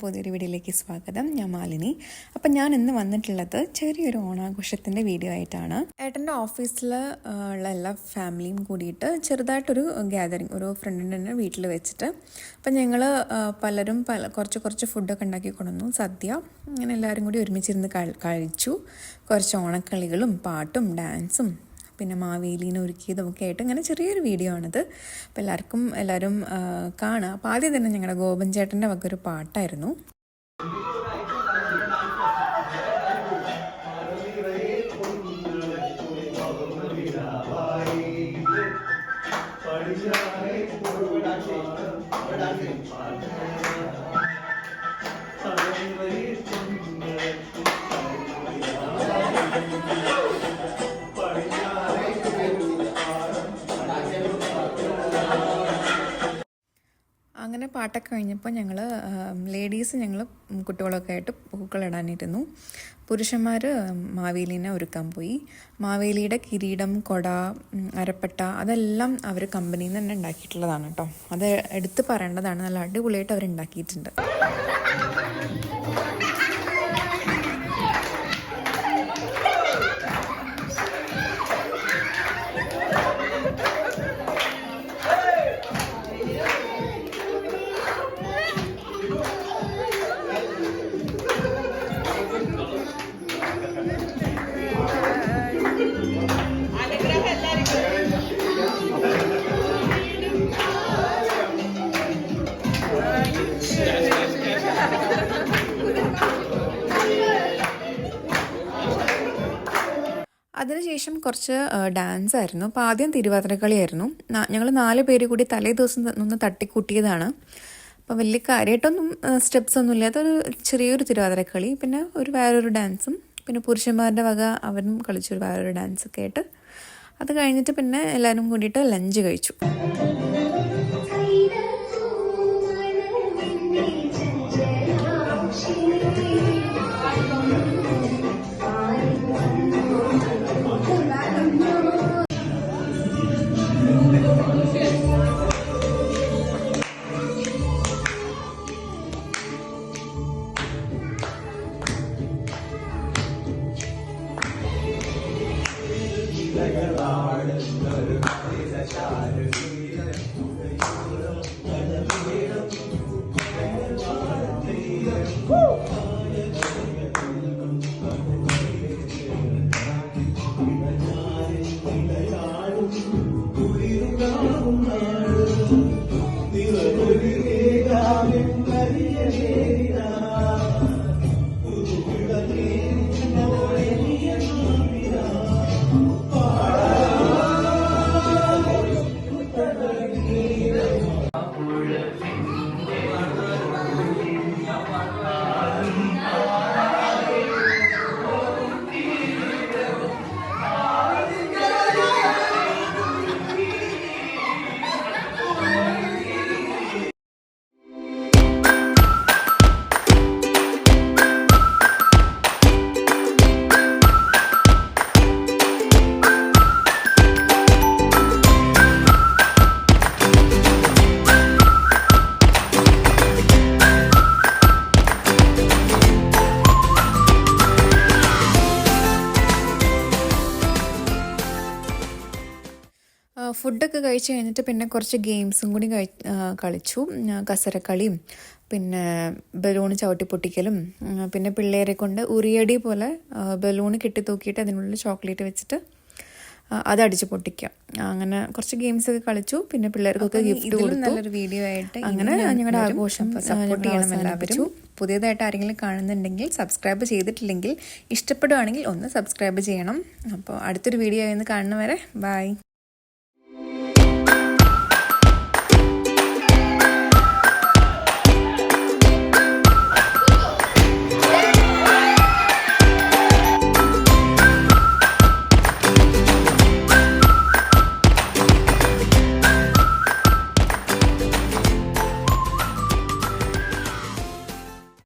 പുതിയൊരു വീഡിയോയിലേക്ക് സ്വാഗതം. ഞാൻ മാലിനി. അപ്പം ഞാൻ ഇന്ന് വന്നിട്ടുള്ളത് ചെറിയൊരു ഓണാഘോഷത്തിൻ്റെ വീഡിയോ ആയിട്ടാണ്. ഏട്ടൻ്റെ ഓഫീസിൽ ഉള്ള എല്ലാ ഫാമിലിയും കൂടിയിട്ട് ചെറുതായിട്ടൊരു ഗ്യാതറിങ് ഒരു ഫ്രണ്ടിൻ്റെ തന്നെ വീട്ടിൽ വെച്ചിട്ട് അപ്പം ഞങ്ങൾ പലരും കുറച്ച് ഫുഡൊക്കെ ഉണ്ടാക്കി കൊണ്ടുവന്നു. സദ്യ അങ്ങനെ എല്ലാവരും കൂടി ഒരുമിച്ചിരുന്ന് കഴിച്ചു. കുറച്ച് ഓണക്കളികളും പാട്ടും ഡാൻസും പിന്നെ മാവേലീനെ ഒരുക്കിയതുമൊക്കെ ആയിട്ട് ഇങ്ങനെ ചെറിയൊരു വീഡിയോ ആണിത്. അപ്പോൾ എല്ലാവരും കാണുക. അപ്പോൾ ആദ്യം തന്നെ ഞങ്ങളുടെ ഗോപൻ ചേട്ടൻ്റെ വക ഒരു പാട്ടായിരുന്നു. അങ്ങനെ പാട്ടൊക്കെ കഴിഞ്ഞപ്പോൾ ഞങ്ങൾ കുട്ടികളൊക്കെ ആയിട്ട് പൂക്കളിടാനിരുന്നു. പുരുഷന്മാർ മാവേലീനെ ഒരുക്കാൻ പോയി. മാവേലിയുടെ കിരീടം, കൊട, അരപ്പട്ട അതെല്ലാം അവർ കമ്പനിയിൽ നിന്ന് തന്നെ ഉണ്ടാക്കിയിട്ടുള്ളതാണ് കേട്ടോ. അത് എടുത്ത് പറയേണ്ടതാണ്. നല്ല അടിപൊളിയായിട്ട് അവർ ഉണ്ടാക്കിയിട്ടുണ്ട്. അതിനുശേഷം കുറച്ച് ഡാൻസ് ആയിരുന്നു. അപ്പോൾ ആദ്യം തിരുവാതിരക്കളിയായിരുന്നു. ഞങ്ങൾ 4 പേര് കൂടി തലേ ദിവസം ഒന്ന് തട്ടിക്കൂട്ടിയതാണ്. അപ്പോൾ വലിയ കാര്യമായിട്ടൊന്നും സ്റ്റെപ്സ് ഒന്നും ഇല്ലാത്ത ചെറിയൊരു തിരുവാതിരക്കളി, പിന്നെ വേറൊരു ഡാൻസും, പിന്നെ പുരുഷന്മാരുടെ വക അവരും കളിച്ചൊരു വേറൊരു ഡാൻസൊക്കെ ആയിട്ട് അത് കഴിഞ്ഞിട്ട് പിന്നെ എല്ലാവരും കൂടിയിട്ട് ലഞ്ച് കഴിച്ചു. ഫുഡൊക്കെ കഴിച്ച് കഴിഞ്ഞിട്ട് പിന്നെ കുറച്ച് ഗെയിംസും കൂടി കളിച്ചു. കസരക്കളിയും പിന്നെ ബലൂൺ ചവിട്ടി പൊട്ടിക്കലും, പിന്നെ പിള്ളേരെ കൊണ്ട് ഉറിയടി പോലെ ബലൂൺ കെട്ടിത്തൂക്കിയിട്ട് അതിനുള്ളിൽ ചോക്ലേറ്റ് വെച്ചിട്ട് അതടിച്ച് പൊട്ടിക്കുക. അങ്ങനെ കുറച്ച് ഗെയിംസ് ഒക്കെ കളിച്ചു. പിന്നെ പിള്ളേർക്കൊക്കെ ഗിഫ്റ്റ് കൊടുത്തു. നല്ലൊരു വീഡിയോ ആയിട്ട് അങ്ങനെ ഞങ്ങളുടെ ആഘോഷം സപ്പോർട്ട് ചെയ്യണം എല്ലാവരും. പുതിയതായിട്ട് ആരെങ്കിലും കാണുന്നുണ്ടെങ്കിൽ സബ്സ്ക്രൈബ് ചെയ്തിട്ടില്ലെങ്കിൽ ഇഷ്ടപ്പെടുകയാണെങ്കിൽ ഒന്ന് സബ്സ്ക്രൈബ് ചെയ്യണം. അപ്പോൾ അടുത്തൊരു വീഡിയോ ആയി കാണുന്നവരെ ബൈ.